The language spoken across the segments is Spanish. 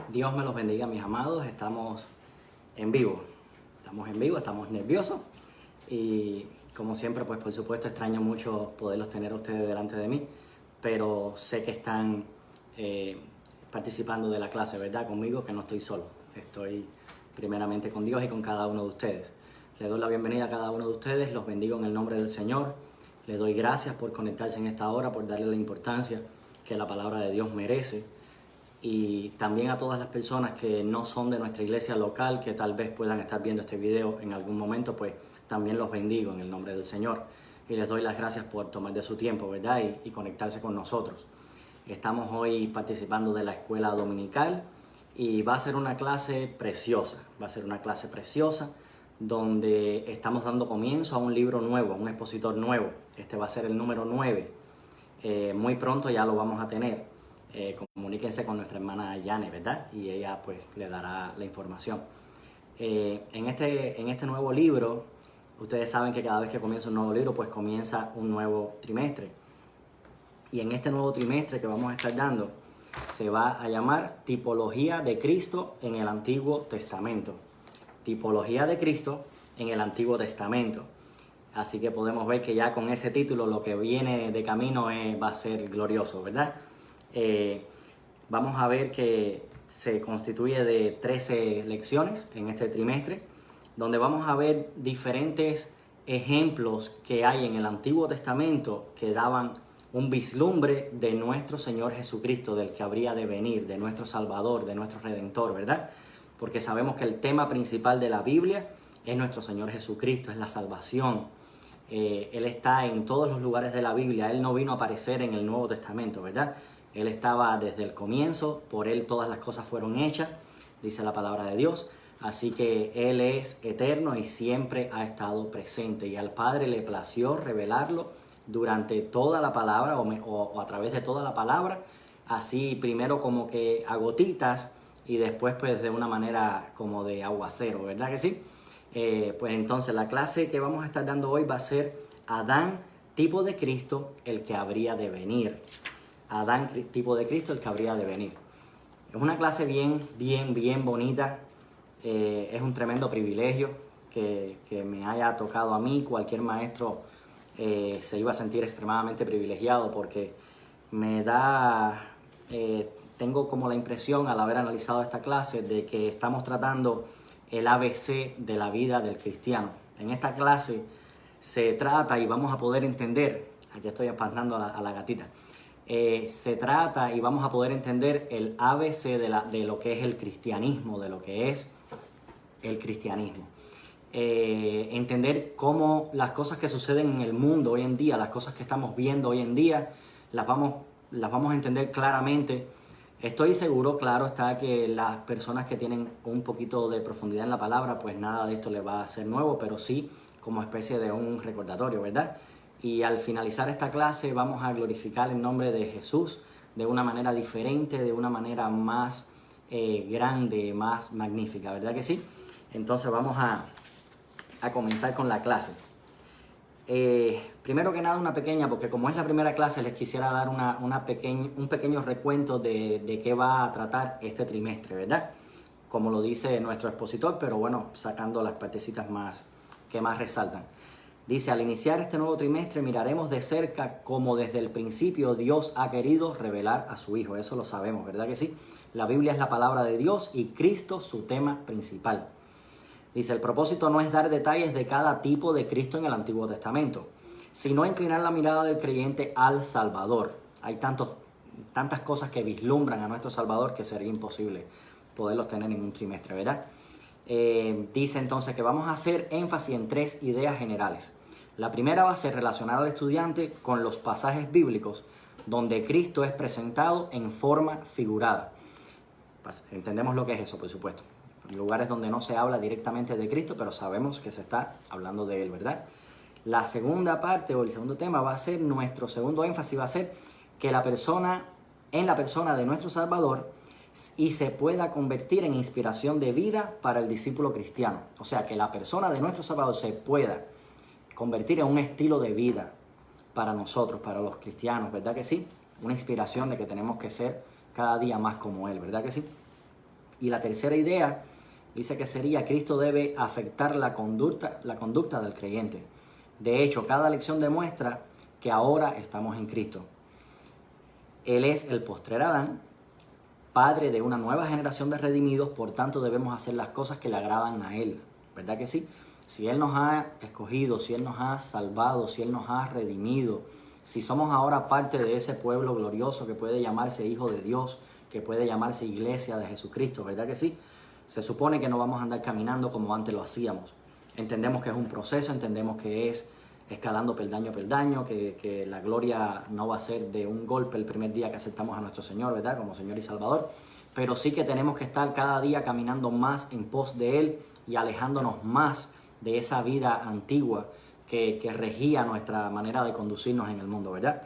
Dios me los bendiga, mis amados. Estamos en vivo. Estamos nerviosos. Y como siempre, pues por supuesto extraño mucho poderlos tener a ustedes delante de mí. Pero sé que están participando de la clase, ¿verdad? Conmigo, que no estoy solo. Estoy primeramente con Dios y con cada uno de ustedes. Les doy la bienvenida a cada uno de ustedes. Los bendigo en el nombre del Señor. Les doy gracias por conectarse en esta hora, por darle la importancia que la palabra de Dios merece. Y también a todas las personas que no son de nuestra iglesia local, que tal vez puedan estar viendo este video en algún momento, pues también los bendigo en el nombre del Señor. Y les doy las gracias por tomar de su tiempo, ¿verdad? Y conectarse con nosotros. Estamos hoy participando de la escuela dominical y va a ser una clase preciosa. Va a ser una clase preciosa donde estamos dando comienzo a un libro nuevo, a un expositor nuevo. Este va a ser el número 9. Muy pronto ya lo vamos a tener. Comuníquense con nuestra hermana Yane, ¿verdad? Y ella pues le dará la información. En este nuevo libro, ustedes saben que cada vez que comienza un nuevo libro, pues comienza un nuevo trimestre. Y en este nuevo trimestre que vamos a estar dando, se va a llamar Tipología de Cristo en el Antiguo Testamento. Tipología de Cristo en el Antiguo Testamento. Así que podemos ver que ya con ese título lo que viene de camino va a ser glorioso, ¿verdad? Vamos a ver que se constituye de 13 lecciones en este trimestre, donde vamos a ver diferentes ejemplos que hay en el Antiguo Testamento que daban un vislumbre de nuestro Señor Jesucristo, del que habría de venir, de nuestro Salvador, de nuestro Redentor, ¿verdad? Porque sabemos que el tema principal de la Biblia es nuestro Señor Jesucristo, es la salvación. Él está en todos los lugares de la Biblia. Él no vino a aparecer en el Nuevo Testamento, ¿verdad? Él estaba desde el comienzo, por Él todas las cosas fueron hechas, dice la palabra de Dios. Así que Él es eterno y siempre ha estado presente. Y al Padre le plació revelarlo durante toda la palabra o a través de toda la palabra. Así primero como que a gotitas y después pues de una manera como de aguacero, ¿verdad que sí? Pues entonces la clase que vamos a estar dando hoy va a ser Adán, tipo de Cristo, el que habría de venir. Adán, tipo de Cristo, el que habría de venir. Es una clase bien bonita. Es un tremendo privilegio que me haya tocado a mí. Cualquier maestro se iba a sentir extremadamente privilegiado porque me da... tengo como la impresión al haber analizado esta clase de que estamos tratando el ABC de la vida del cristiano. En esta clase se trata, y vamos a poder entender, aquí estoy espantando a la gatita, se trata y vamos a poder entender el ABC de lo que es el cristianismo, de lo que es el cristianismo. Entender cómo las cosas que suceden en el mundo hoy en día, las cosas que estamos viendo hoy en día, las vamos a entender claramente. Estoy seguro, claro está, que las personas que tienen un poquito de profundidad en la palabra, pues nada de esto les va a ser nuevo, pero sí como especie de un recordatorio, ¿verdad? Y al finalizar esta clase vamos a glorificar el nombre de Jesús de una manera diferente, de una manera más grande, más magnífica, ¿verdad que sí? Entonces vamos a comenzar con la clase. Primero que nada porque como es la primera clase les quisiera dar un pequeño recuento de qué va a tratar este trimestre, ¿verdad? Como lo dice nuestro expositor, pero bueno, sacando las partecitas que más resaltan. Dice, al iniciar este nuevo trimestre miraremos de cerca cómo desde el principio Dios ha querido revelar a su Hijo. Eso lo sabemos, ¿verdad que sí? La Biblia es la palabra de Dios y Cristo su tema principal. Dice, el propósito no es dar detalles de cada tipo de Cristo en el Antiguo Testamento, sino inclinar la mirada del creyente al Salvador. Hay tantas cosas que vislumbran a nuestro Salvador que sería imposible poderlos tener en un trimestre, ¿verdad? Dice entonces que vamos a hacer énfasis en 3 ideas generales. La primera va a ser relacionar al estudiante con los pasajes bíblicos donde Cristo es presentado en forma figurada. Entendemos lo que es eso, por supuesto. Lugares donde no se habla directamente de Cristo, pero sabemos que se está hablando de Él, ¿verdad? La segunda parte o el segundo tema va a ser, nuestro segundo énfasis va a ser que en la persona de nuestro Salvador y se pueda convertir en inspiración de vida para el discípulo cristiano. O sea, que la persona de nuestro Salvador se pueda convertir en un estilo de vida para nosotros, para los cristianos, ¿verdad que sí? Una inspiración de que tenemos que ser cada día más como Él, ¿verdad que sí? Y la tercera idea dice que sería: Cristo debe afectar la conducta del creyente. De hecho, cada lección demuestra que ahora estamos en Cristo. Él es el postrer Adán, padre de una nueva generación de redimidos, por tanto debemos hacer las cosas que le agradan a Él. ¿Verdad que sí? Si Él nos ha escogido, si Él nos ha salvado, si Él nos ha redimido, si somos ahora parte de ese pueblo glorioso que puede llamarse hijo de Dios, que puede llamarse iglesia de Jesucristo, ¿verdad que sí? Se supone que no vamos a andar caminando como antes lo hacíamos. Entendemos que es un proceso, entendemos que es escalando peldaño a peldaño, que la gloria no va a ser de un golpe el primer día que aceptamos a nuestro Señor, ¿verdad? Como Señor y Salvador. Pero sí que tenemos que estar cada día caminando más en pos de Él y alejándonos más de esa vida antigua que regía nuestra manera de conducirnos en el mundo, ¿verdad?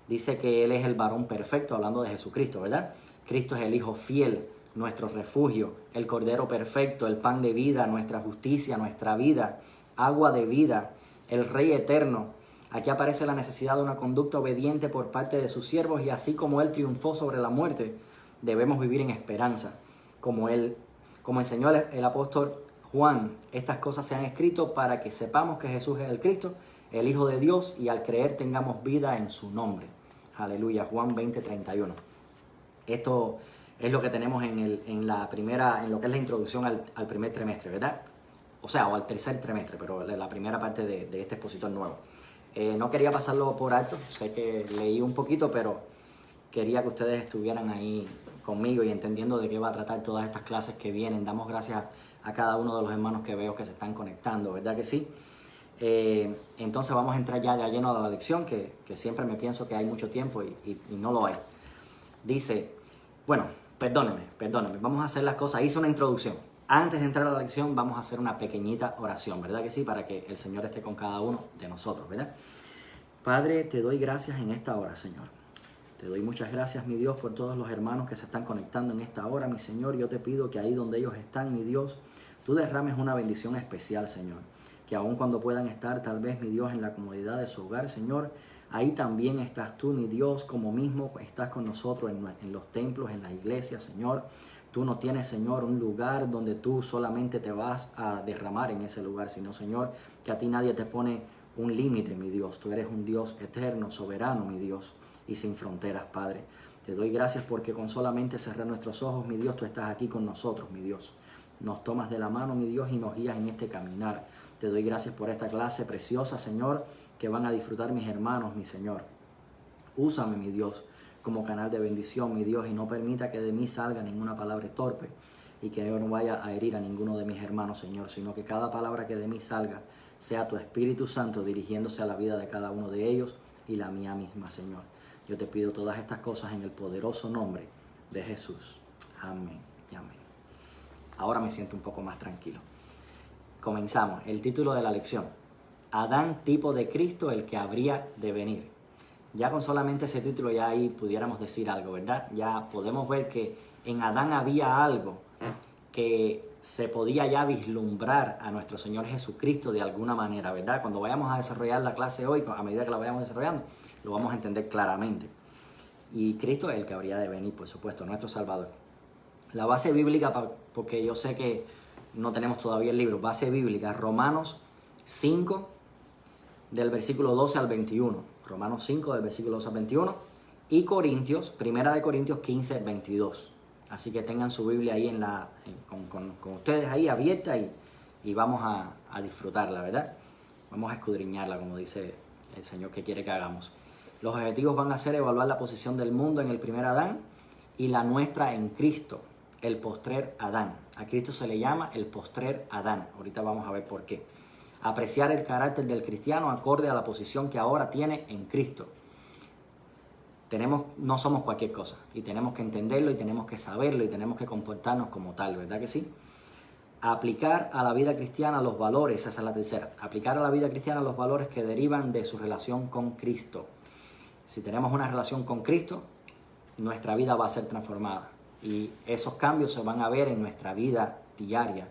Dice que Él es el varón perfecto, hablando de Jesucristo, ¿verdad? Cristo es el Hijo fiel, nuestro refugio, el Cordero perfecto, el pan de vida, nuestra justicia, nuestra vida, agua de vida, el Rey eterno. Aquí aparece la necesidad de una conducta obediente por parte de sus siervos, y así como Él triunfó sobre la muerte, debemos vivir en esperanza. Como enseñó el apóstol Juan, estas cosas se han escrito para que sepamos que Jesús es el Cristo, el Hijo de Dios, y al creer tengamos vida en su nombre. Aleluya, Juan 20:31. Esto es lo que tenemos en lo que es la introducción al primer trimestre, ¿verdad? O sea, o al tercer trimestre, pero la primera parte de este expositor nuevo. No quería pasarlo por alto, sé que leí un poquito, pero quería que ustedes estuvieran ahí conmigo y entendiendo de qué va a tratar todas estas clases que vienen. Damos gracias a cada uno de los hermanos que veo que se están conectando, ¿verdad que sí? Entonces vamos a entrar ya lleno a la lección, que siempre me pienso que hay mucho tiempo y no lo hay. Dice, bueno, perdónenme, vamos a hacer las cosas. Hice una introducción. Antes de entrar a la lección vamos a hacer una pequeñita oración, ¿verdad que sí? Para que el Señor esté con cada uno de nosotros, ¿verdad? Padre, te doy gracias en esta hora, Señor. Te doy muchas gracias, mi Dios, por todos los hermanos que se están conectando en esta hora, mi Señor. Yo te pido que ahí donde ellos están, mi Dios, tú derrames una bendición especial, Señor. Que aun cuando puedan estar, tal vez, mi Dios, en la comodidad de su hogar, Señor, ahí también estás tú, mi Dios, como mismo estás con nosotros en los templos, en las iglesias, Señor. Tú no tienes, Señor, un lugar donde tú solamente te vas a derramar en ese lugar, sino, Señor, que a ti nadie te pone un límite, mi Dios. Tú eres un Dios eterno, soberano, mi Dios, y sin fronteras, Padre. Te doy gracias porque con solamente cerrar nuestros ojos, mi Dios, tú estás aquí con nosotros, mi Dios. Nos tomas de la mano, mi Dios, y nos guías en este caminar. Te doy gracias por esta clase preciosa, Señor, que van a disfrutar mis hermanos, mi Señor. Úsame, mi Dios, como canal de bendición, mi Dios, y no permita que de mí salga ninguna palabra torpe y que yo no vaya a herir a ninguno de mis hermanos, Señor, sino que cada palabra que de mí salga sea tu Espíritu Santo dirigiéndose a la vida de cada uno de ellos y la mía misma, Señor. Yo te pido todas estas cosas en el poderoso nombre de Jesús. Amén y amén. Ahora me siento un poco más tranquilo. Comenzamos. El título de la lección: Adán, tipo de Cristo, el que habría de venir. Ya con solamente ese título ya ahí pudiéramos decir algo, ¿verdad? Ya podemos ver que en Adán había algo que se podía ya vislumbrar a nuestro Señor Jesucristo de alguna manera, ¿verdad? Cuando vayamos a desarrollar la clase hoy, a medida que la vayamos desarrollando, lo vamos a entender claramente. Y Cristo es el que habría de venir, por supuesto, nuestro Salvador. La base bíblica, porque yo sé que no tenemos todavía el libro, base bíblica, Romanos 5, del versículo 12 al 21. Romanos 5, del versículo 12 al 21. Y Corintios, primera de Corintios 15, 22. Así que tengan su Biblia ahí con ustedes ahí abierta y vamos a disfrutarla, ¿verdad? Vamos a escudriñarla, como dice el Señor que quiere que hagamos. Los objetivos van a ser evaluar la posición del mundo en el primer Adán y la nuestra en Cristo, el postrer Adán. A Cristo se le llama el postrer Adán. Ahorita vamos a ver por qué. Apreciar el carácter del cristiano acorde a la posición que ahora tiene en Cristo. No somos cualquier cosa y tenemos que entenderlo y tenemos que saberlo y tenemos que comportarnos como tal, ¿verdad que sí? Aplicar a la vida cristiana los valores, esa es la tercera. Aplicar a la vida cristiana los valores que derivan de su relación con Cristo. Si tenemos una relación con Cristo, nuestra vida va a ser transformada y esos cambios se van a ver en nuestra vida diaria,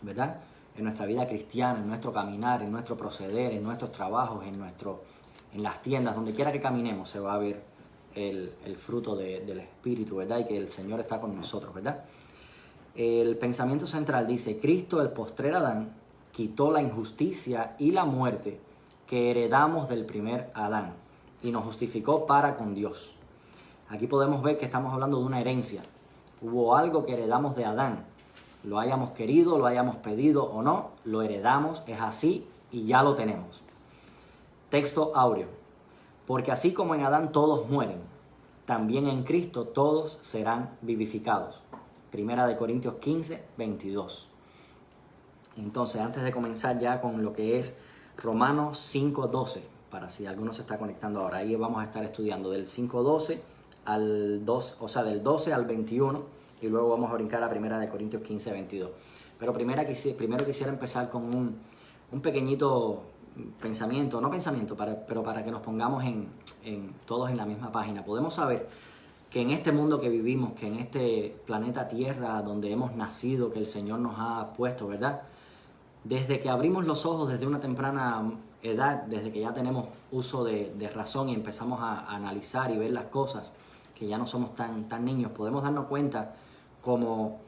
¿verdad? En nuestra vida cristiana, en nuestro caminar, en nuestro proceder, en nuestros trabajos, en las tiendas, donde quiera que caminemos se va a ver el fruto del Espíritu, ¿verdad? Y que el Señor está con nosotros, ¿verdad? El pensamiento central dice: Cristo, el postrer Adán, quitó la injusticia y la muerte que heredamos del primer Adán y nos justificó para con Dios. Aquí podemos ver que estamos hablando de una herencia. Hubo algo que heredamos de Adán. Lo hayamos querido, lo hayamos pedido o no, lo heredamos, es así y ya lo tenemos. Texto áureo. Porque así como en Adán todos mueren, también en Cristo todos serán vivificados. Primera de Corintios 15, 22. Entonces, antes de comenzar ya con lo que es Romanos 5:12, para si alguno se está conectando ahora, ahí vamos a estar estudiando del 5:12 al 2, o sea, del 12 al 21, y luego vamos a brincar a Primera de Corintios 15, 22. Pero primero quisiera empezar con un pequeñito pensamiento, no pensamiento, pero para que nos pongamos todos en la misma página. Podemos saber que en este mundo que vivimos, que en este planeta Tierra donde hemos nacido, que el Señor nos ha puesto, ¿verdad? Desde que abrimos los ojos desde una temprana edad, desde que ya tenemos uso de razón y empezamos a analizar y ver las cosas, que ya no somos tan niños, podemos darnos cuenta como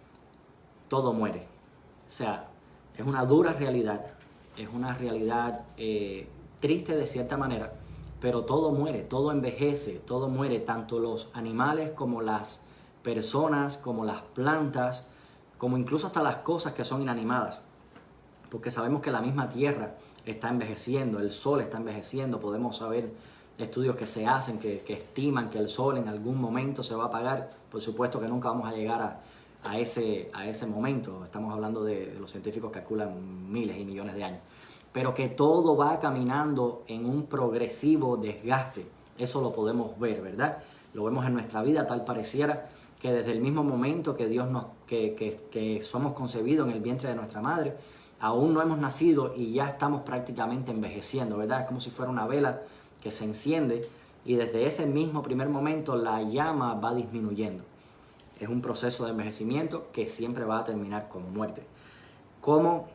todo muere. O sea, es una dura realidad, es una realidad triste de cierta manera, pero todo muere, todo envejece, todo muere, tanto los animales como las personas, como las plantas, como incluso hasta las cosas que son inanimadas, porque sabemos que la misma tierra está envejeciendo, el sol está envejeciendo. Podemos saber estudios que se hacen, que estiman que el sol en algún momento se va a apagar. Por supuesto que nunca vamos a llegar a ese momento. Estamos hablando de los científicos que calculan miles y millones de años. Pero que todo va caminando en un progresivo desgaste. Eso lo podemos ver, ¿verdad? Lo vemos en nuestra vida, tal pareciera que desde el mismo momento que Dios que somos concebidos en el vientre de nuestra madre, aún no hemos nacido y ya estamos prácticamente envejeciendo, ¿verdad? Es como si fuera una vela que se enciende y desde ese mismo primer momento la llama va disminuyendo. Es un proceso de envejecimiento que siempre va a terminar con muerte. ¿Cómo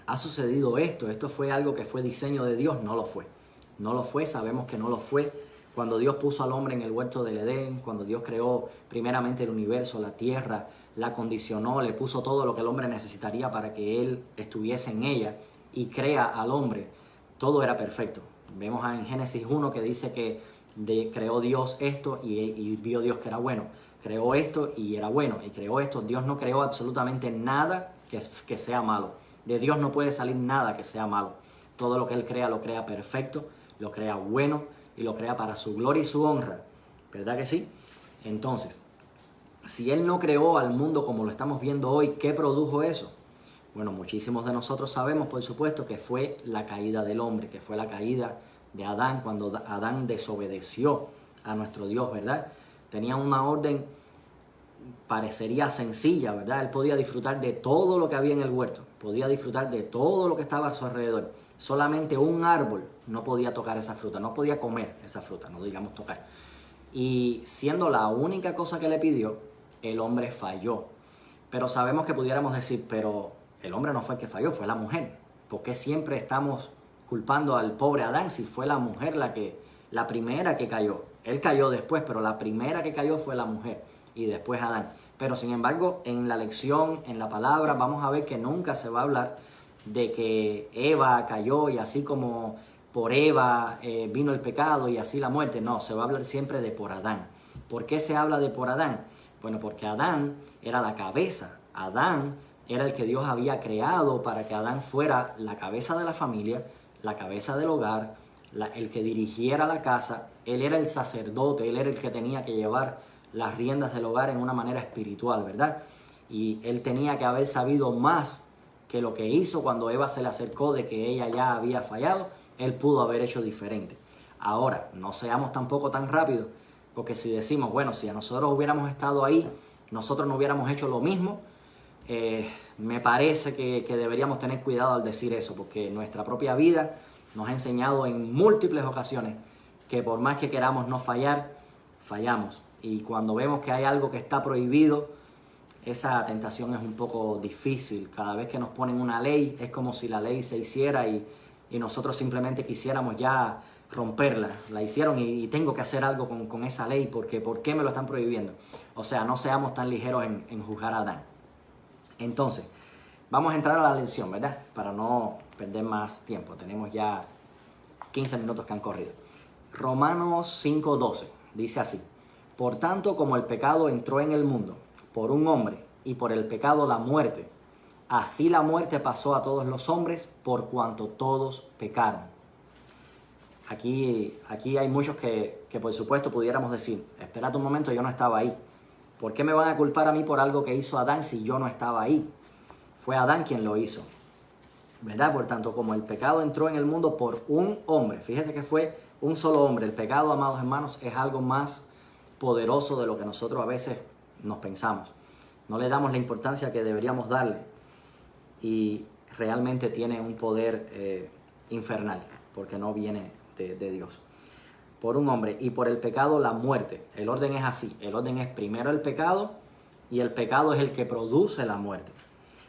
ha sucedido esto? ¿Esto fue algo que fue diseño de Dios? No lo fue. No lo fue, sabemos que no lo fue. Cuando Dios puso al hombre en el huerto del Edén, cuando Dios creó primeramente el universo, la tierra, la condicionó, le puso todo lo que el hombre necesitaría para que él estuviese en ella y crea al hombre, todo era perfecto. Vemos en Génesis 1 que dice que creó Dios esto y vio Dios que era bueno. Creó esto y era bueno. Y creó esto. Dios no creó absolutamente nada que sea malo. De Dios no puede salir nada que sea malo. Todo lo que Él crea lo crea perfecto, lo crea bueno y lo crea para su gloria y su honra. ¿Verdad que sí? Entonces, si Él no creó al mundo como lo estamos viendo hoy, ¿qué produjo eso? Bueno, muchísimos de nosotros sabemos, por supuesto, que fue la caída del hombre, que fue la caída de Adán, cuando Adán desobedeció a nuestro Dios, ¿verdad? Tenía una orden, parecería sencilla, ¿verdad? Él podía disfrutar de todo lo que había en el huerto, podía disfrutar de todo lo que estaba a su alrededor. Solamente un árbol no podía tocar esa fruta, no podía comer esa fruta, no digamos tocar. Y siendo la única cosa que le pidió, el hombre falló. Pero sabemos que pudiéramos decir, pero el hombre no fue el que falló, fue la mujer. ¿Por qué siempre estamos culpando al pobre Adán si fue la mujer la primera que cayó? Él cayó después, pero la primera que cayó fue la mujer y después Adán. Pero sin embargo, en la lección, en la palabra, vamos a ver que nunca se va a hablar de que Eva cayó y así como por Eva vino el pecado y así la muerte. No, se va a hablar siempre de por Adán. ¿Por qué se habla de por Adán? Bueno, porque Adán era la cabeza. Adán era el que Dios había creado para que Adán fuera la cabeza de la familia, la cabeza del hogar, el que dirigiera la casa. Él era el sacerdote, él era el que tenía que llevar las riendas del hogar en una manera espiritual, ¿verdad? Y él tenía que haber sabido más que lo que hizo cuando Eva se le acercó de que ella ya había fallado. Él pudo haber hecho diferente. Ahora, no seamos tampoco tan rápidos, porque si decimos, bueno, si a nosotros hubiéramos estado ahí, nosotros no hubiéramos hecho lo mismo, me parece que deberíamos tener cuidado al decir eso, porque nuestra propia vida nos ha enseñado en múltiples ocasiones que por más que queramos no fallar, fallamos. Y cuando vemos que hay algo que está prohibido, esa tentación es un poco difícil. Cada vez que nos ponen una ley, es como si la ley se hiciera y nosotros simplemente quisiéramos ya romperla, la hicieron y tengo que hacer algo con esa ley porque ¿por qué me lo están prohibiendo? O sea, no seamos tan ligeros en juzgar a Adán. Entonces, vamos a entrar a la lección, ¿verdad? Para no perder más tiempo. Tenemos ya 15 minutos que han corrido. Romanos 5:12 dice así: por tanto, como el pecado entró en el mundo por un hombre y por el pecado la muerte, así la muerte pasó a todos los hombres por cuanto todos pecaron. Aquí hay muchos que por supuesto pudiéramos decir, espérate un momento, yo no estaba ahí. ¿Por qué me van a culpar a mí por algo que hizo Adán si yo no estaba ahí? Fue Adán quien lo hizo, ¿verdad? Por tanto, como el pecado entró en el mundo por un hombre, fíjese que fue un solo hombre. El pecado, amados hermanos, es algo más poderoso de lo que nosotros a veces nos pensamos. No le damos la importancia que deberíamos darle y realmente tiene un poder infernal porque no viene de Dios. Por un hombre y por el pecado la muerte. El orden es así. El orden es primero el pecado y el pecado es el que produce la muerte.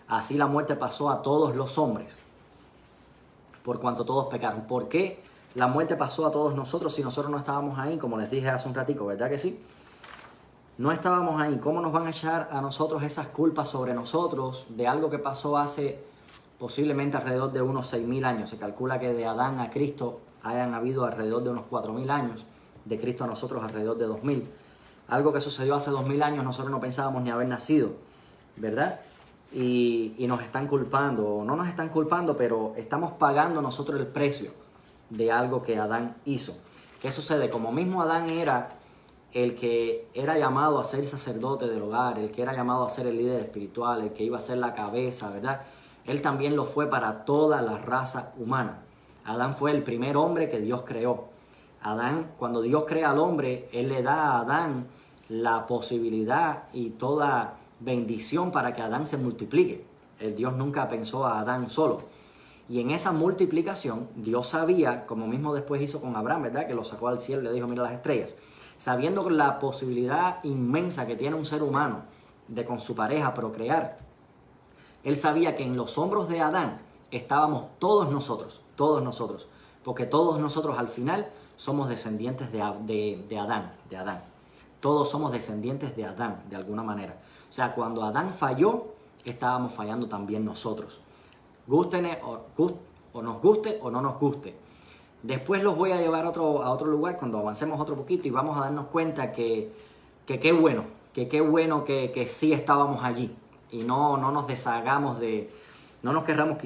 Así la muerte pasó a todos los hombres por cuanto todos pecaron. ¿Por qué la muerte pasó a todos nosotros si nosotros no estábamos ahí? Como les dije hace un ratico, ¿verdad que sí? No estábamos ahí. ¿Cómo nos van a echar a nosotros esas culpas sobre nosotros de algo que pasó hace posiblemente alrededor de unos 6.000 años? Se calcula que de Adán a Cristo hayan habido alrededor de unos 4.000 años, de Cristo a nosotros alrededor de 2.000. Algo que sucedió hace 2.000 años nosotros no pensábamos ni haber nacido, ¿verdad? Y nos están culpando, o no nos están culpando, pero estamos pagando nosotros el precio de algo que Adán hizo. ¿Qué sucede? Como mismo Adán era el que era llamado a ser sacerdote del hogar, el que era llamado a ser el líder espiritual, el que iba a ser la cabeza, ¿verdad? Él también lo fue para toda la raza humana. Adán fue el primer hombre que Dios creó. Adán, cuando Dios crea al hombre, Él le da a Adán la posibilidad y toda bendición para que Adán se multiplique. El Dios nunca pensó a Adán solo. Y en esa multiplicación, Dios sabía, como mismo después hizo con Abraham, ¿verdad? Que lo sacó al cielo y le dijo, mira las estrellas. Sabiendo la posibilidad inmensa que tiene un ser humano de con su pareja procrear, Él sabía que en los hombros de Adán estábamos todos nosotros, porque todos nosotros al final somos descendientes de Adán. Todos somos descendientes de Adán, de alguna manera. O sea, cuando Adán falló, estábamos fallando también nosotros. Gústene o nos guste o no nos guste. Después los voy a llevar a otro lugar cuando avancemos otro poquito y vamos a darnos cuenta que qué bueno que sí estábamos allí y no nos deshagamos no nos querramos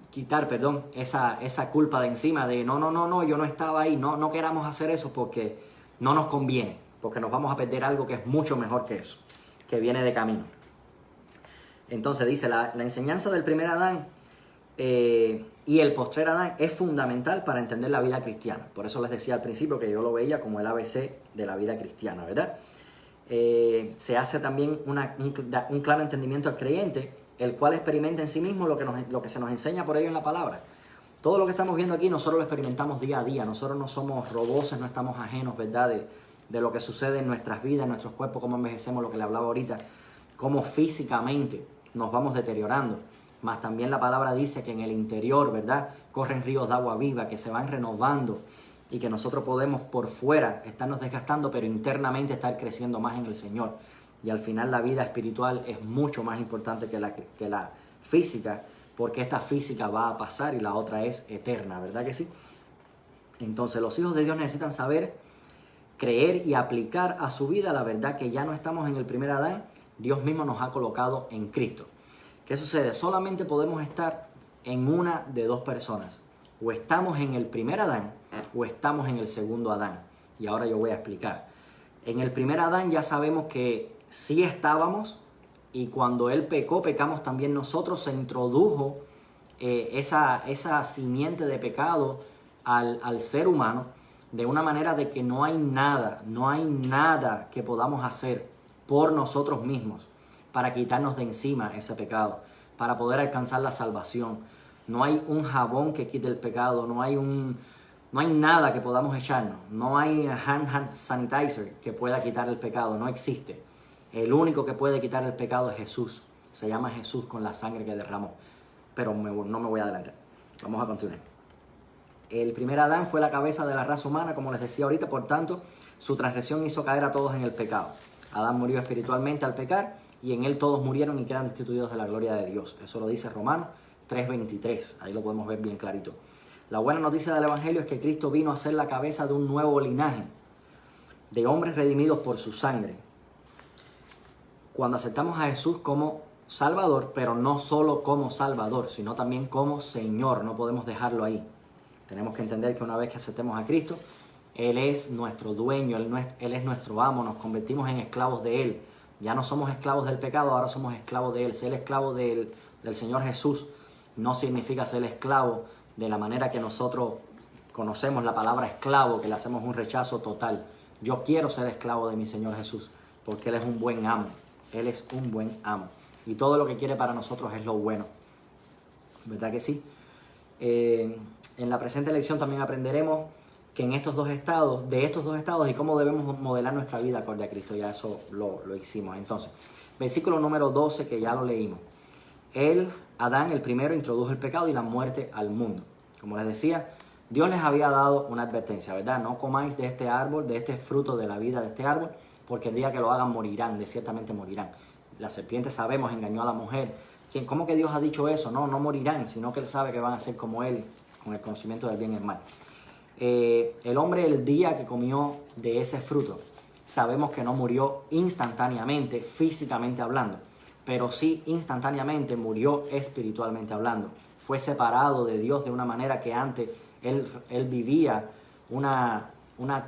quitar, esa culpa de encima de no, yo no estaba ahí, no queramos hacer eso porque no nos conviene, porque nos vamos a perder algo que es mucho mejor que eso, que viene de camino. Entonces dice, la enseñanza del primer Adán y el postrer Adán es fundamental para entender la vida cristiana. Por eso les decía al principio que yo lo veía como el ABC de la vida cristiana, ¿verdad? Se hace también un claro entendimiento al creyente, el cual experimenta en sí mismo lo que se nos enseña por ello en la palabra. Todo lo que estamos viendo aquí nosotros lo experimentamos día a día. Nosotros no somos roboces, no estamos ajenos, ¿verdad? De lo que sucede en nuestras vidas, en nuestros cuerpos, cómo envejecemos, lo que le hablaba ahorita, cómo físicamente nos vamos deteriorando. Más también la palabra dice que en el interior, ¿verdad? Corren ríos de agua viva que se van renovando y que nosotros podemos por fuera estarnos desgastando, pero internamente estar creciendo más en el Señor. Y al final la vida espiritual es mucho más importante que la física, porque esta física va a pasar y la otra es eterna, ¿verdad que sí? Entonces los hijos de Dios necesitan saber, creer y aplicar a su vida la verdad que ya no estamos en el primer Adán, Dios mismo nos ha colocado en Cristo. ¿Qué sucede? Solamente podemos estar en una de dos personas. O estamos en el primer Adán o estamos en el segundo Adán. Y ahora yo voy a explicar. En el primer Adán ya sabemos que sí estábamos y cuando él pecó, pecamos también nosotros. Se introdujo esa simiente de pecado al ser humano de una manera de que no hay nada que podamos hacer por nosotros mismos para quitarnos de encima ese pecado, para poder alcanzar la salvación. No hay un jabón que quite el pecado, no hay nada que podamos echarnos, no hay hand sanitizer que pueda quitar el pecado, no existe. El único que puede quitar el pecado es Jesús, se llama Jesús con la sangre que derramó. Pero no me voy a adelantar, vamos a continuar. El primer Adán fue la cabeza de la raza humana, como les decía ahorita, por tanto, su transgresión hizo caer a todos en el pecado. Adán murió espiritualmente al pecar y en él todos murieron y quedan destituidos de la gloria de Dios. Eso lo dice Romanos 3:23, ahí lo podemos ver bien clarito. La buena noticia del Evangelio es que Cristo vino a ser la cabeza de un nuevo linaje de hombres redimidos por su sangre. Cuando aceptamos a Jesús como Salvador, pero no solo como Salvador, sino también como Señor, no podemos dejarlo ahí. Tenemos que entender que una vez que aceptemos a Cristo, Él es nuestro dueño, Él es nuestro amo, nos convertimos en esclavos de Él. Ya no somos esclavos del pecado, ahora somos esclavos de Él. Ser esclavo del Señor Jesús no significa ser esclavo de la manera que nosotros conocemos la palabra esclavo, que le hacemos un rechazo total. Yo quiero ser esclavo de mi Señor Jesús, porque Él es un buen amo. Él es un buen amo. Y todo lo que quiere para nosotros es lo bueno. ¿Verdad que sí? En la presente lección también aprenderemos que en estos dos estados, y cómo debemos modelar nuestra vida acorde a Cristo. Ya eso lo hicimos. Entonces, versículo número 12, que ya lo leímos. Adán, el primero, introdujo el pecado y la muerte al mundo. Como les decía, Dios les había dado una advertencia, ¿verdad? No comáis de este árbol, de este fruto de la vida de este árbol, porque el día que lo hagan morirán, ciertamente morirán. La serpiente, sabemos, engañó a la mujer. ¿Cómo que Dios ha dicho eso? No morirán, sino que Él sabe que van a ser como Él, con el conocimiento del bien y el mal. El hombre, el día que comió de ese fruto, sabemos que no murió instantáneamente, físicamente hablando, pero sí instantáneamente murió espiritualmente hablando. Fue separado de Dios de una manera que antes él vivía una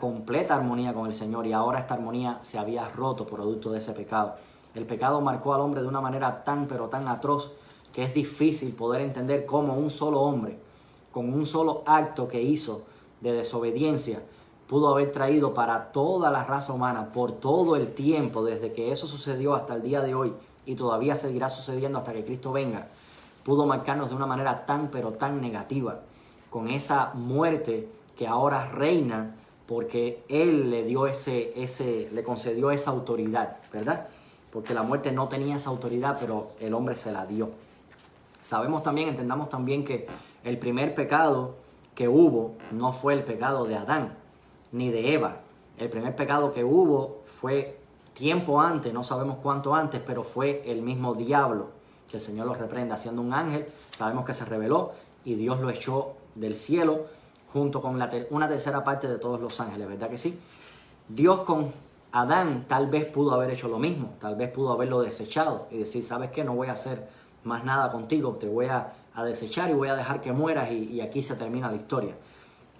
completa armonía con el Señor, y ahora esta armonía se había roto producto de ese pecado. El pecado marcó al hombre de una manera tan atroz que es difícil poder entender cómo un solo hombre, con un solo acto que hizo de desobediencia, pudo haber traído para toda la raza humana por todo el tiempo, desde que eso sucedió hasta el día de hoy, y todavía seguirá sucediendo hasta que Cristo venga, pudo marcarnos de una manera tan negativa, con esa muerte que ahora reina, porque Él le dio le concedió esa autoridad, ¿verdad? Porque la muerte no tenía esa autoridad, pero el hombre se la dio. Entendamos también que el primer pecado que hubo no fue el pecado de Adán ni de Eva. El primer pecado que hubo fue tiempo antes, no sabemos cuánto antes, pero fue el mismo diablo, que el Señor lo reprenda, siendo un ángel. Sabemos que se rebeló y Dios lo echó del cielo junto con una tercera parte de todos los ángeles, ¿verdad que sí? Dios con Adán tal vez pudo haber hecho lo mismo, tal vez pudo haberlo desechado y decir, ¿sabes qué? No voy a hacer más nada contigo, te voy a desechar y voy a dejar que mueras y aquí se termina la historia.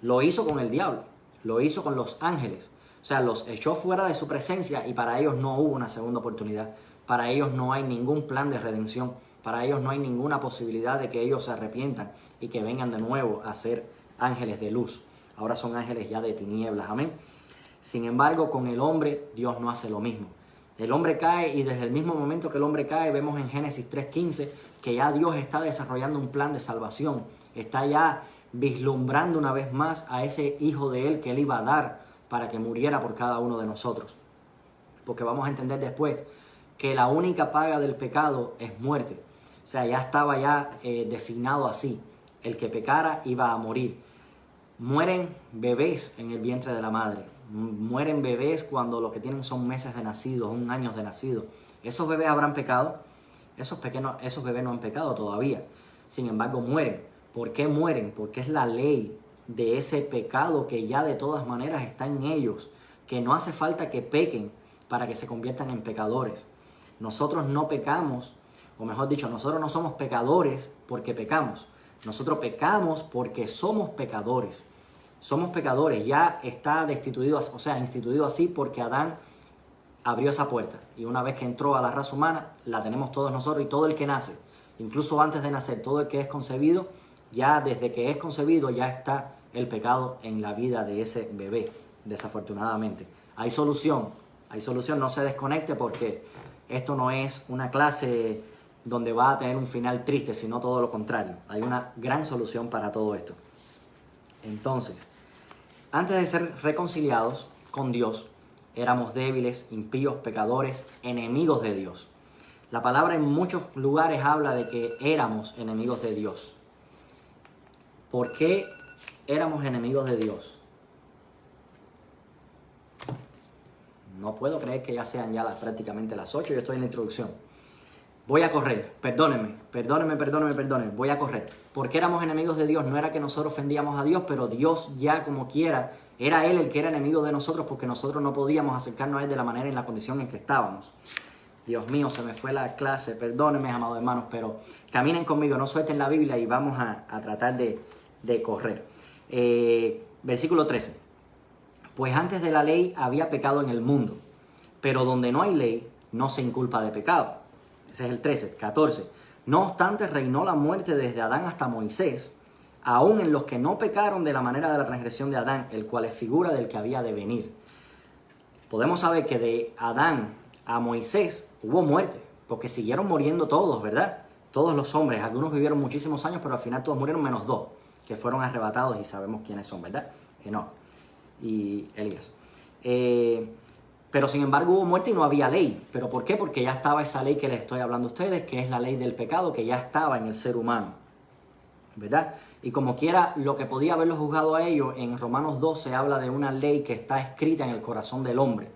Lo hizo con el diablo, lo hizo con los ángeles, o sea, los echó fuera de su presencia y para ellos no hubo una segunda oportunidad, para ellos no hay ningún plan de redención, para ellos no hay ninguna posibilidad de que ellos se arrepientan y que vengan de nuevo a ser ángeles de luz. Ahora son ángeles ya de tinieblas, amén. Sin embargo, con el hombre, Dios no hace lo mismo. El hombre cae y desde el mismo momento que el hombre cae, vemos en Génesis 3:15 que ya Dios está desarrollando un plan de salvación. Está ya vislumbrando una vez más a ese hijo de Él que Él iba a dar para que muriera por cada uno de nosotros. Porque vamos a entender después que la única paga del pecado es muerte. O sea, ya estaba designado así. El que pecara iba a morir. Mueren bebés en el vientre de la madre. Mueren bebés cuando lo que tienen son meses de nacidos, 1 año de nacido. ¿Esos bebés habrán pecado? Esos bebés no han pecado todavía. Sin embargo, mueren. ¿Por qué mueren? Porque es la ley de ese pecado que ya de todas maneras está en ellos, que no hace falta que pequen para que se conviertan en pecadores. Nosotros no pecamos, o mejor dicho, nosotros no somos pecadores porque pecamos. Nosotros pecamos porque somos pecadores. Somos pecadores, ya está instituido así porque Adán abrió esa puerta. Y una vez que entró a la raza humana, la tenemos todos nosotros y todo el que nace. Incluso antes de nacer, todo el que es concebido, ya desde que es concebido ya está el pecado en la vida de ese bebé, desafortunadamente. Hay solución, no se desconecte porque esto no es una clase donde va a tener un final triste, sino todo lo contrario. Hay una gran solución para todo esto. Entonces, antes de ser reconciliados con Dios, éramos débiles, impíos, pecadores, enemigos de Dios. La palabra en muchos lugares habla de que éramos enemigos de Dios. ¿Por qué éramos enemigos de Dios. No puedo creer que ya sean prácticamente las 8, yo estoy en la introducción. Voy a correr, perdónenme, voy a correr. Porque éramos enemigos de Dios, no era que nosotros ofendíamos a Dios, pero Dios ya como quiera, era Él el que era enemigo de nosotros porque nosotros no podíamos acercarnos a Él de la manera y en la condición en que estábamos. Dios mío, se me fue la clase, perdónenme, amados hermanos, pero caminen conmigo, no suelten la Biblia y vamos a tratar de correr. Versículo 13. Pues antes de la ley había pecado en el mundo, pero donde no hay ley no se inculpa de pecado. Ese es el 13. 14. No obstante, reinó la muerte desde Adán hasta Moisés, aún en los que no pecaron de la manera de la transgresión de Adán, el cual es figura del que había de venir. Podemos saber que de Adán a Moisés hubo muerte, porque siguieron muriendo todos, ¿verdad? Todos los hombres. Algunos vivieron muchísimos años, pero al final todos murieron menos 2, que fueron arrebatados y sabemos quiénes son, ¿verdad? Enoc y Elías. Pero sin embargo hubo muerte y no había ley. ¿Pero por qué? Porque ya estaba esa ley que les estoy hablando a ustedes, que es la ley del pecado, que ya estaba en el ser humano, ¿verdad? Y como quiera, lo que podía haberlo juzgado a ellos, en Romanos 12 habla de una ley que está escrita en el corazón del hombre.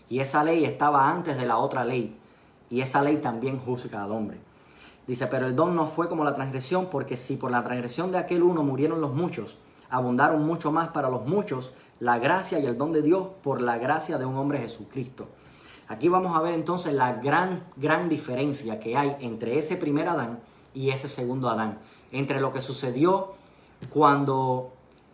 Y esa ley estaba antes de la otra ley. Y esa ley también juzga al hombre. Dice, pero el don no fue como la transgresión, porque si por la transgresión de aquel uno murieron los muchos, abundaron mucho más para los muchos la gracia y el don de Dios por la gracia de un hombre Jesucristo. Aquí vamos a ver entonces la gran diferencia que hay entre ese primer Adán y ese segundo Adán. Entre lo que sucedió cuando,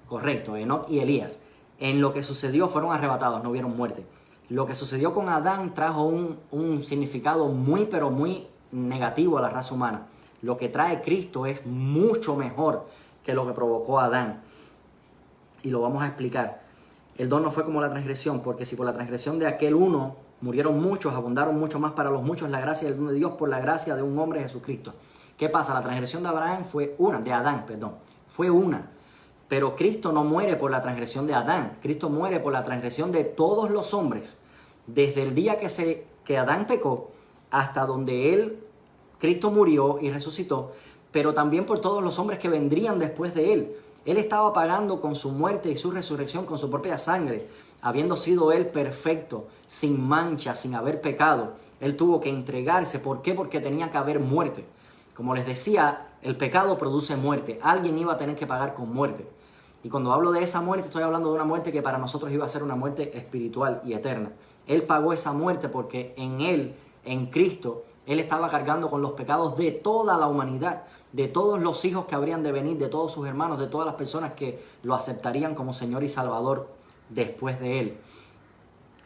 Enoc y Elías, en lo que sucedió fueron arrebatados, no vieron muerte. Lo que sucedió con Adán trajo un significado pero muy negativo a la raza humana. Lo que trae Cristo es mucho mejor que lo que provocó Adán. Y lo vamos a explicar. El don no fue como la transgresión, porque si por la transgresión de aquel uno murieron muchos, abundaron mucho más para los muchos la gracia y el don de Dios por la gracia de un hombre Jesucristo. ¿Qué pasa? La transgresión de Adán fue una. Pero Cristo no muere por la transgresión de Adán. Cristo muere por la transgresión de todos los hombres. Desde el día que Adán pecó hasta donde Cristo murió y resucitó, pero también por todos los hombres que vendrían después de él. Él estaba pagando con su muerte y su resurrección, con su propia sangre, habiendo sido él perfecto, sin mancha, sin haber pecado. Él tuvo que entregarse. ¿Por qué? Porque tenía que haber muerte. Como les decía, el pecado produce muerte. Alguien iba a tener que pagar con muerte. Y cuando hablo de esa muerte, estoy hablando de una muerte que para nosotros iba a ser una muerte espiritual y eterna. Él pagó esa muerte porque en Él, en Cristo, Él estaba cargando con los pecados de toda la humanidad, de todos los hijos que habrían de venir, de todos sus hermanos, de todas las personas que lo aceptarían como Señor y Salvador después de Él.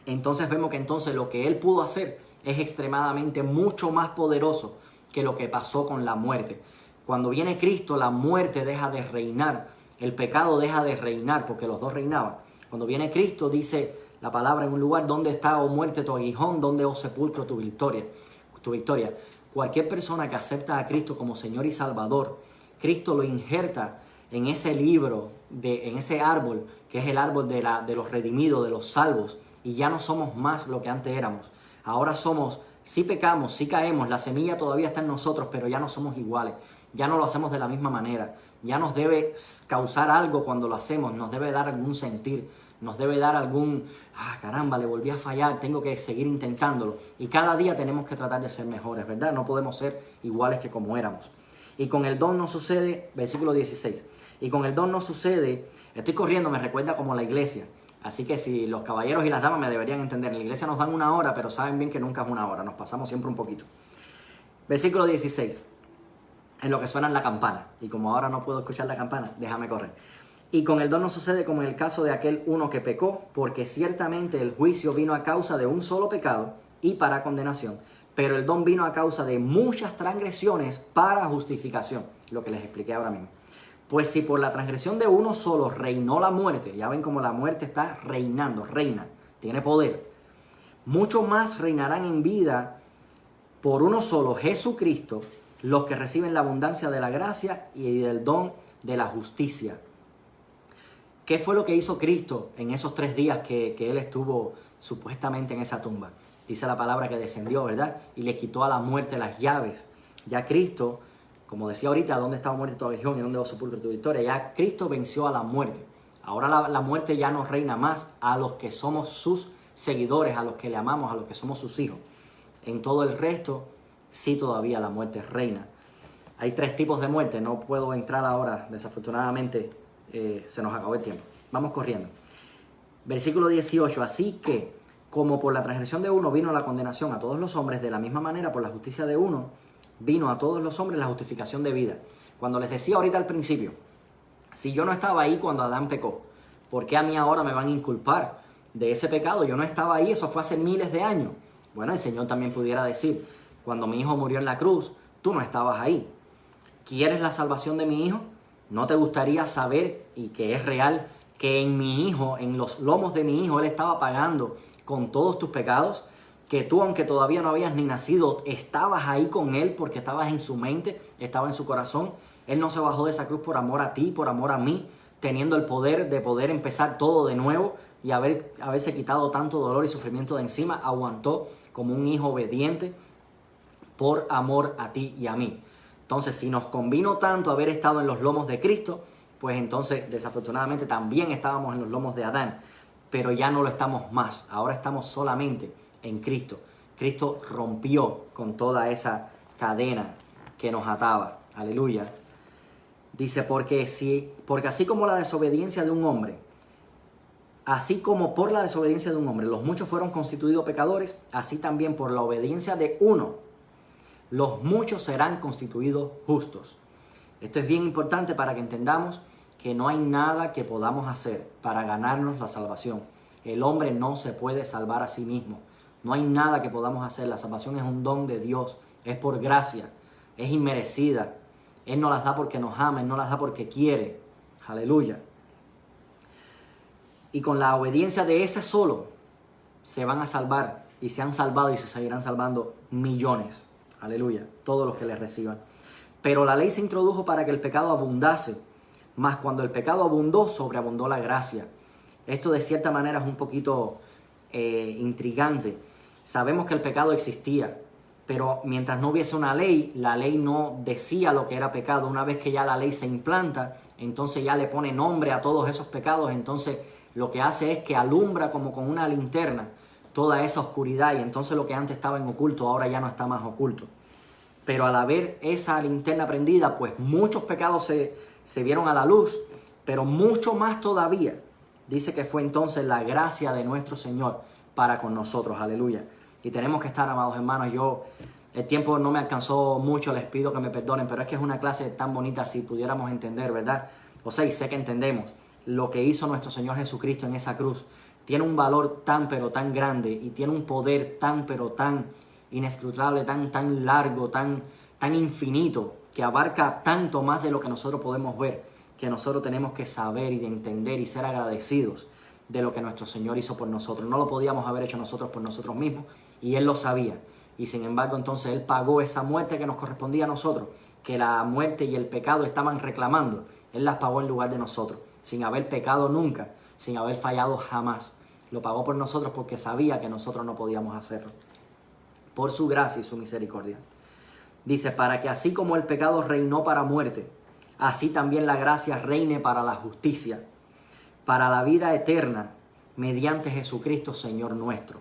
Entonces vemos que entonces lo que Él pudo hacer es extremadamente mucho más poderoso que lo que pasó con la muerte. Cuando viene Cristo, la muerte deja de reinar, el pecado deja de reinar, porque los dos reinaban. Cuando viene Cristo, dice la palabra en un lugar, ¿dónde está, oh muerte, tu aguijón? ¿Dónde, oh sepulcro, tu victoria? Cualquier persona que acepta a Cristo como Señor y Salvador, Cristo lo injerta en ese libro, en ese árbol, que es el árbol de los redimidos, de los salvos, y ya no somos más lo que antes éramos. Ahora somos, sí pecamos, sí caemos, la semilla todavía está en nosotros, pero ya no somos iguales, ya no lo hacemos de la misma manera, ya nos debe causar algo cuando lo hacemos, nos debe dar algún sentir, nos debe dar algún, caramba, le volví a fallar, tengo que seguir intentándolo. Y cada día tenemos que tratar de ser mejores, ¿verdad? No podemos ser iguales que como éramos. Y con el don no sucede, versículo 16, y con el don no sucede, estoy corriendo, me recuerda como la iglesia. Así que si los caballeros y las damas me deberían entender, en la iglesia nos dan 1 hora, pero saben bien que nunca es 1 hora, nos pasamos siempre un poquito. Versículo 16, en lo que suena la campana, y como ahora no puedo escuchar la campana, déjame correr. Y con el don no sucede como en el caso de aquel uno que pecó, porque ciertamente el juicio vino a causa de un solo pecado y para condenación, pero el don vino a causa de muchas transgresiones para justificación, lo que les expliqué ahora mismo. Pues si por la transgresión de uno solo reinó la muerte, ya ven como la muerte está reinando, reina, tiene poder, mucho más reinarán en vida por uno solo, Jesucristo, los que reciben la abundancia de la gracia y del don de la justicia. ¿Qué fue lo que hizo Cristo en esos 3 días que Él estuvo supuestamente en esa tumba? Dice la palabra que descendió, ¿verdad? Y le quitó a la muerte las llaves. Ya Cristo, Como decía ahorita, ¿dónde está muerte tu aguijón y dónde va sepulcro tu victoria? Ya Cristo venció a la muerte. Ahora la muerte ya no reina más a los que somos sus seguidores, a los que le amamos, a los que somos sus hijos. En todo el resto, sí todavía la muerte reina. Hay 3 tipos de muerte, no puedo entrar ahora, desafortunadamente se nos acabó el tiempo. Vamos corriendo. Versículo 18, así que como por la transgresión de uno vino la condenación a todos los hombres, de la misma manera por la justicia de uno vino a todos los hombres la justificación de vida. Cuando les decía ahorita al principio, si yo no estaba ahí cuando Adán pecó, ¿por qué a mí ahora me van a inculpar de ese pecado? Yo no estaba ahí, eso fue hace miles de años. Bueno, el Señor también pudiera decir, cuando mi hijo murió en la cruz, tú no estabas ahí. ¿Quieres la salvación de mi hijo? ¿No te gustaría saber, y que es real, que en mi hijo, en los lomos de mi hijo, Él estaba pagando con todos tus pecados? Que tú, aunque todavía no habías ni nacido, estabas ahí con Él porque estabas en su mente, estaba en su corazón. Él no se bajó de esa cruz por amor a ti, por amor a mí, teniendo el poder de poder empezar todo de nuevo y haberse quitado tanto dolor y sufrimiento de encima. Aguantó como un hijo obediente por amor a ti y a mí. Entonces, si nos convino tanto haber estado en los lomos de Cristo, pues entonces desafortunadamente también estábamos en los lomos de Adán, pero ya no lo estamos más. Ahora estamos solamente en Cristo. Cristo rompió con toda esa cadena que nos ataba. Aleluya. Dice, porque así como la desobediencia de un hombre, así como por la desobediencia de un hombre los muchos fueron constituidos pecadores, así también por la obediencia de uno los muchos serán constituidos justos. Esto es bien importante para que entendamos que no hay nada que podamos hacer para ganarnos la salvación. El hombre no se puede salvar a sí mismo. No hay nada que podamos hacer. La salvación es un don de Dios. Es por gracia. Es inmerecida. Él no las da porque nos ama. Él no las da porque quiere. Aleluya. Y con la obediencia de ese solo se van a salvar. Y se han salvado y se seguirán salvando millones. Aleluya. Todos los que le reciban. Pero la ley se introdujo para que el pecado abundase. Mas cuando el pecado abundó, sobreabundó la gracia. Esto de cierta manera es un poquito intrigante. Sabemos que el pecado existía, pero mientras no hubiese una ley, la ley no decía lo que era pecado. Una vez que ya la ley se implanta, entonces ya le pone nombre a todos esos pecados. Entonces lo que hace es que alumbra como con una linterna toda esa oscuridad, y entonces lo que antes estaba en oculto ahora ya no está más oculto. Pero al haber esa linterna prendida, pues muchos pecados se vieron a la luz, pero mucho más todavía. Dice que fue entonces la gracia de nuestro Señor para con nosotros. Aleluya. Y tenemos que estar, amados hermanos. El tiempo no me alcanzó mucho, les pido que me perdonen, pero es que es una clase tan bonita si pudiéramos entender, ¿verdad? O sea, y sé que entendemos lo que hizo nuestro Señor Jesucristo en esa cruz. Tiene un valor tan pero tan grande y tiene un poder tan pero tan inescrutable, tan largo, tan infinito, que abarca tanto más de lo que nosotros podemos ver, que nosotros tenemos que saber y de entender y ser agradecidos de lo que nuestro Señor hizo por nosotros. No lo podíamos haber hecho nosotros por nosotros mismos, y Él lo sabía. Y sin embargo, entonces Él pagó esa muerte que nos correspondía a nosotros, que la muerte y el pecado estaban reclamando. Él las pagó en lugar de nosotros, sin haber pecado nunca, sin haber fallado jamás. Lo pagó por nosotros porque sabía que nosotros no podíamos hacerlo. Por su gracia y su misericordia. Dice, para que así como el pecado reinó para muerte, así también la gracia reine para la justicia, para la vida eterna, mediante Jesucristo Señor nuestro.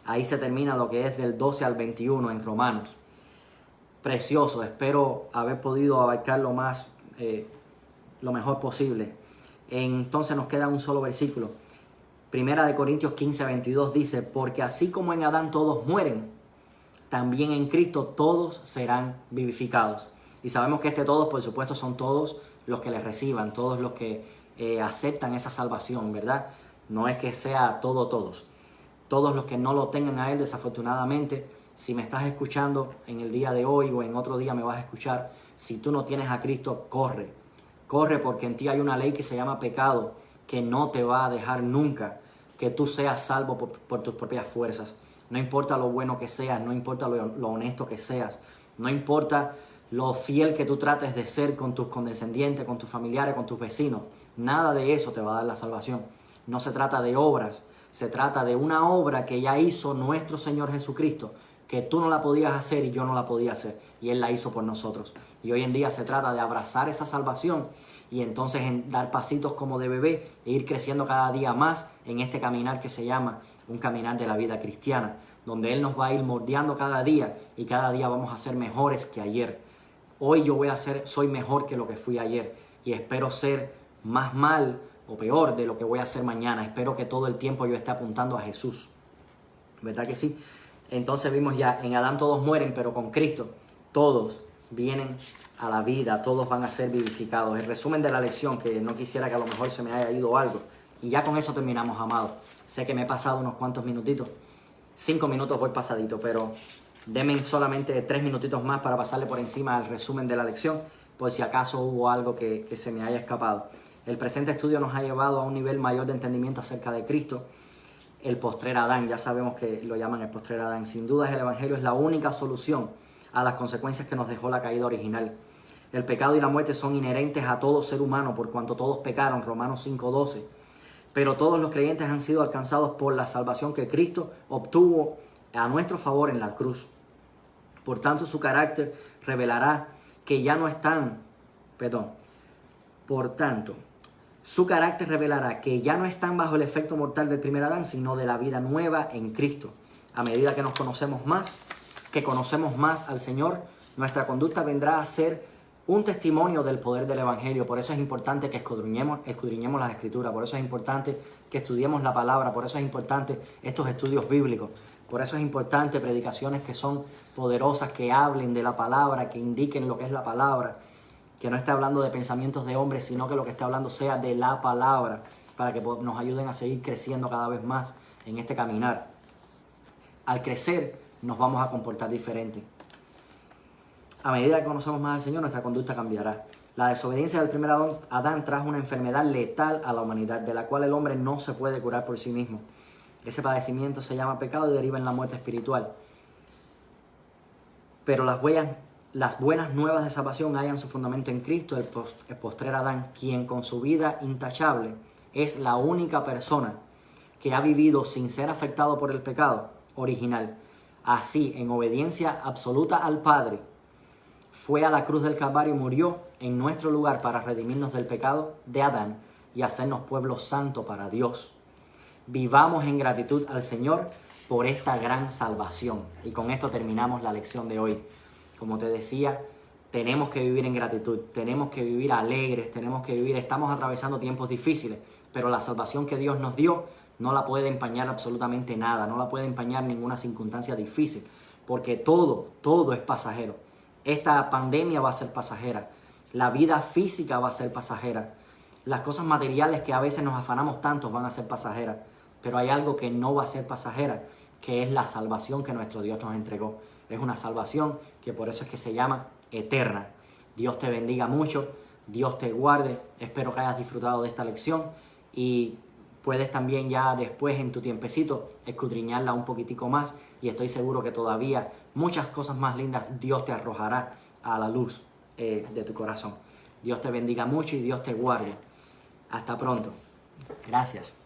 Ahí se termina lo que es del 12 al 21 en Romanos. Precioso, espero haber podido abarcarlo más, lo mejor posible. Entonces nos queda un solo versículo. Primera de Corintios 15, 22 dice, porque así como en Adán todos mueren, también en Cristo todos serán vivificados. Y sabemos que todos, por supuesto, son todos los que le reciban, todos los que aceptan esa salvación, ¿verdad? No es que sea todos. Todos los que no lo tengan a Él, desafortunadamente, si me estás escuchando en el día de hoy o en otro día me vas a escuchar, si tú no tienes a Cristo, corre. Corre, porque en ti hay una ley que se llama pecado, que no te va a dejar nunca que tú seas salvo por tus propias fuerzas. No importa lo bueno que seas, no importa lo honesto que seas, no importa lo fiel que tú trates de ser con tus condescendientes, con tus familiares, con tus vecinos. Nada de eso te va a dar la salvación. No se trata de obras, se trata de una obra que ya hizo nuestro Señor Jesucristo que tú no la podías hacer y yo no la podía hacer. Y Él la hizo por nosotros. Y hoy en día se trata de abrazar esa salvación y entonces en dar pasitos como de bebé e ir creciendo cada día más en este caminar que se llama un caminar de la vida cristiana, donde Él nos va a ir moldeando cada día y cada día vamos a ser mejores que ayer. Hoy yo soy mejor que lo que fui ayer y espero ser más mal o peor de lo que voy a hacer mañana. Espero que todo el tiempo yo esté apuntando a Jesús. ¿Verdad que sí? Entonces vimos ya, en Adán todos mueren, pero con Cristo todos vienen a la vida, todos van a ser vivificados. El resumen de la lección, que no quisiera que a lo mejor se me haya ido algo. Y ya con eso terminamos, amados. Sé que me he pasado unos cuantos minutitos. 5 minutos voy pasadito, pero denme solamente 3 minutitos más para pasarle por encima al resumen de la lección, por si acaso hubo algo que se me haya escapado. El presente estudio nos ha llevado a un nivel mayor de entendimiento acerca de Cristo. El postrer Adán, ya sabemos que lo llaman el postrer Adán. Sin duda el Evangelio es la única solución a las consecuencias que nos dejó la caída original. El pecado y la muerte son inherentes a todo ser humano por cuanto todos pecaron, Romanos 5:12. Pero todos los creyentes han sido alcanzados por la salvación que Cristo obtuvo a nuestro favor en la cruz. Por tanto, su carácter revelará que ya no están, su carácter revelará que ya no están bajo el efecto mortal del primer Adán, sino de la vida nueva en Cristo. A medida que nos conocemos más, que conocemos más al Señor, nuestra conducta vendrá a ser un testimonio del poder del Evangelio. Por eso es importante que escudriñemos las Escrituras, por eso es importante que estudiemos la palabra, por eso es importante estos estudios bíblicos, por eso es importante predicaciones que son poderosas, que hablen de la palabra, que indiquen lo que es la palabra, que no esté hablando de pensamientos de hombres, sino que lo que esté hablando sea de la palabra, para que nos ayuden a seguir creciendo cada vez más en este caminar. Al crecer, nos vamos a comportar diferente. A medida que conocemos más al Señor, nuestra conducta cambiará. La desobediencia del primer Adán trajo una enfermedad letal a la humanidad, de la cual el hombre no se puede curar por sí mismo. Ese padecimiento se llama pecado y deriva en la muerte espiritual. Pero las buenas nuevas de salvación hallan su fundamento en Cristo, el postrer Adán, quien con su vida intachable es la única persona que ha vivido sin ser afectado por el pecado original. Así, en obediencia absoluta al Padre, fue a la cruz del Calvario y murió en nuestro lugar para redimirnos del pecado de Adán y hacernos pueblo santo para Dios. Vivamos en gratitud al Señor por esta gran salvación. Y con esto terminamos la lección de hoy. Como te decía, tenemos que vivir en gratitud, tenemos que vivir alegres, estamos atravesando tiempos difíciles, pero la salvación que Dios nos dio no la puede empañar absolutamente nada, no la puede empañar ninguna circunstancia difícil, porque todo es pasajero. Esta pandemia va a ser pasajera, la vida física va a ser pasajera, las cosas materiales que a veces nos afanamos tanto van a ser pasajeras, pero hay algo que no va a ser pasajera, que es la salvación que nuestro Dios nos entregó. Es una salvación que por eso es que se llama eterna. Dios te bendiga mucho, Dios te guarde. Espero que hayas disfrutado de esta lección y puedes también ya después en tu tiempecito escudriñarla un poquitico más y estoy seguro que todavía muchas cosas más lindas Dios te arrojará a la luz de tu corazón. Dios te bendiga mucho y Dios te guarde. Hasta pronto. Gracias.